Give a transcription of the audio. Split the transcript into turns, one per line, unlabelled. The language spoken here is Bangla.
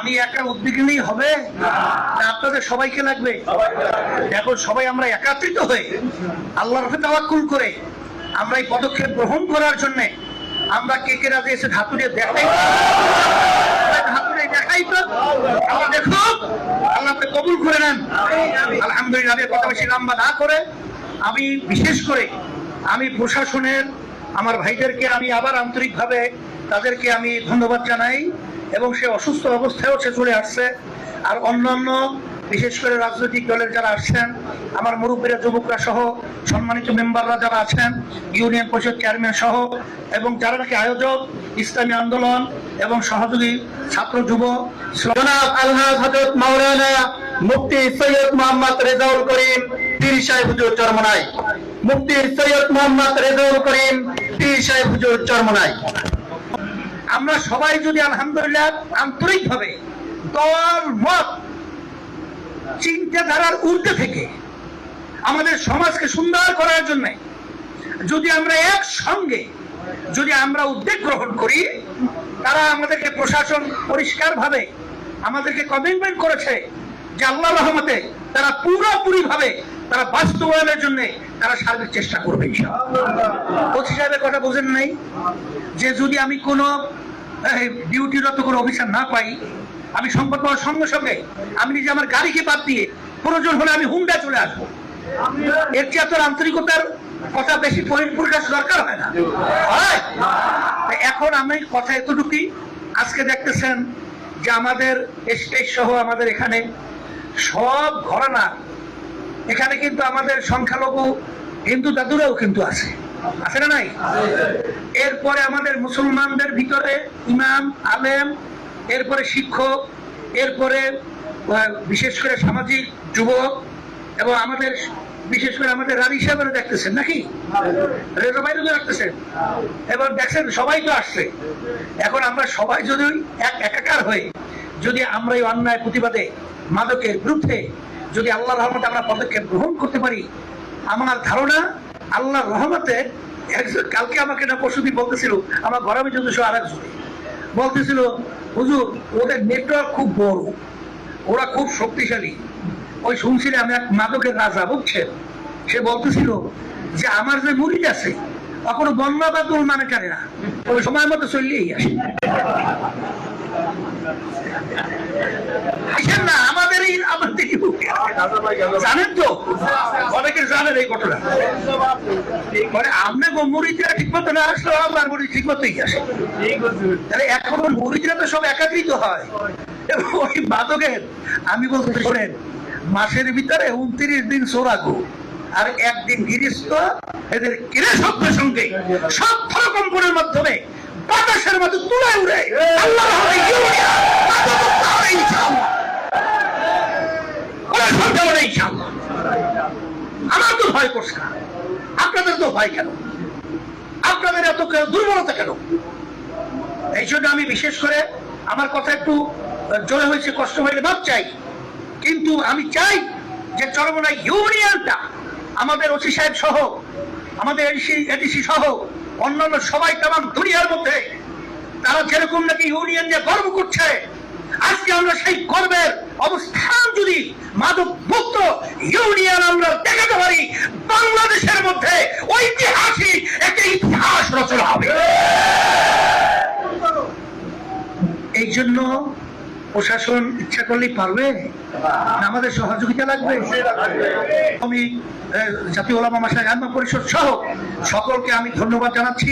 আমি একা উদ্বিগ্নই হবে না, আপনাদের সবাইকে লাগবে। এখন সবাই আমরা একাত্রিত হয়ে আল্লাহর উপরে তাওয়াক্কুল করে আমরা এই পদক্ষেপ গ্রহণ করার জন্য আমরা কে কে রাজি এসে ধাতুরে দেখাই তো আল্লাহ দেখো, আল্লাহ আপনি কবুল করে নেন। আলহামদুলিল্লাহ। আমি কথা বেশি লম্বা না করে আমি বিশেষ করে আমি প্রশাসনের আমার ভাইদেরকে আমি আবার আন্তরিকভাবে তাদেরকে আমি ধন্যবাদ জানাই, এবং সে অসুস্থ অবস্থায়ও সে চলে আসছে। আর অন্যান্য বিশেষ করে রাজনৈতিক দলের যারা আসছেন, আমার মুরব্বীরা যুবকরা সহ সম্মানিত মেম্বাররা যারা আছেন, ইউনিয়ন পরিষদ চেয়ারম্যান সহ, এবং যারা নাকি আয়োজক ইসলামী আন্দোলন এবং সহযোগী ছাত্র যুব জনাব আলহাজ হযরত মাওলানা মুফতি সৈয়দ মোহাম্মদ রেজাউল করিম পীর সাহেব হুজুর চরমনাই, মুফতি সৈয়দ মোহাম্মদ রেজাউল করিম পীর সাহেব হুজুর চরমনাই। আমরা সবাই যদি আলহামদুলিল্লাহ আন্তরিকভাবে দল মত চিন্তাধারার ঊর্ধ্বে থেকে আমাদের সমাজকে সুন্দর করার জন্য যদি আমরা একসঙ্গে যদি আমরা উদ্যোগ গ্রহণ করি, তারা আমাদেরকে প্রশাসন পরিষ্কারভাবে আমাদেরকে কমিটমেন্ট করেছে যে আল্লাহর রহমতে তারা পুরোপুরি ভাবে তারা বাস্তবায়নের জন্য তারা সার্বিক চেষ্টা করবে ইনশাআল্লাহ। ওসি সাহেবের কথা বুঝেন নাই যে যদি আমি কোনো ডিউটিরত কোনো অফিসার না পাই, আমি সংবাদ পাওয়ার সঙ্গে সঙ্গে আমি নিজে আমার গাড়িকে বাদ দিয়ে প্রয়োজন হলে আমি হুন্ডা চলে আসবো। এর চেয়ে এত আন্তরিকতার কথা বেশি প্রকাশ দরকার হয় না। এখন আমি কথা এতটুকুই। আজকে দেখতেছেন যে আমাদের স্টেজ সহ আমাদের এখানে সব ঘরানা, এখানে কিন্তু আমাদের সংখ্যালঘু হিন্দু দাদুরাও কিন্তু আছে না নাই? এরপরে আমাদের মুসলমানদের ভিতরে ইমাম আলেম, এরপরে শিক্ষক, এরপরে বিশেষ করে সামাজিক যুবক, এবং আমাদের বিশেষ করে আমাদের রানী সাহেবের দেখতেছেন নাকি, রেজা ভাইরও দেখতেছেন, এবার দেখছেন সবাই তো আসছে। এখন আমরা সবাই যদি একাকার হয়ে যদি আমরা এই অন্যায় প্রতিবাদে মাদকের বিরুদ্ধে যদি আল্লাহর রহমতে আমরা পদক্ষেপ গ্রহণ করতে পারি, আমার ধারণা আল্লাহর রহমতে কালকে আমাকে না পরশুদিন বলতেছিল আমার ঘরে আমি যদি আরেকজন বলতেছিল, হুজুর ওদের নেটওয়ার্ক খুব বড়, ওরা খুব শক্তিশালী। ওই শুনছিলাম আমি এক মাদকের রাজা, বুঝছেন, সে বলতেছিল যে আমার যে মুরিদ আছে কখনো বন্যা বা দোল মানে কানে না, ওই সময় মতো চললেই আসে। না আমাদের জানেন তো, অনেকে জানেন এই ঘটনা, মানে আপনি মুরিদরা ঠিক মতো না আসলেও আমার মুরিদ ঠিক মতোই আসে। তাহলে এখন মুরিদরা তো সব একাত্রিত হয়, এবং ওই মাদকের আমি বলতে শোনেন, মাসের ভিতরে 29 দিন সোরাগো আর একদিন গিরিস্ত, এদের কিরে শব্দের সঙ্গে সব কম্পনের মাধ্যমে বাতাসের মতো তুলে উড়ে আল্লাহ আমার তো ভয় করছে না, আপনাদের তো ভয় কেন? আপনাদের এত দুর্বলতা কেন? এই জন্য আমি বিশেষ করে আমার কথা একটু জোরে হয়েছে, কষ্ট হইলে মাপ চাই, কিন্তু আমি চাই যে চরমনাই ইউনিয়নটা আমাদের ওসি সাহেব সহ আমাদের এডিসি সহ অন্যান্য সবাই তামাম দুনিয়ার মধ্যে তারা যেরকম নাকি ইউনিয়ন নিয়ে গর্ব করছে, আজকে আমরা সেই গর্বের অবস্থান যদি মাদক মুক্ত ইউনিয়ন আমরা দেখাতে পারি, বাংলাদেশের মধ্যে ঐতিহাসিক একটা ইতিহাস রচনা হবে। এই জন্য প্রশাসন ইচ্ছা করলেই পারবে না, আমাদের সহযোগিতা লাগবে। আমি জাতীয় ওলামা মাশায়েখ আইম্মা পরিষদ সহ সকলকে আমি ধন্যবাদ জানাচ্ছি।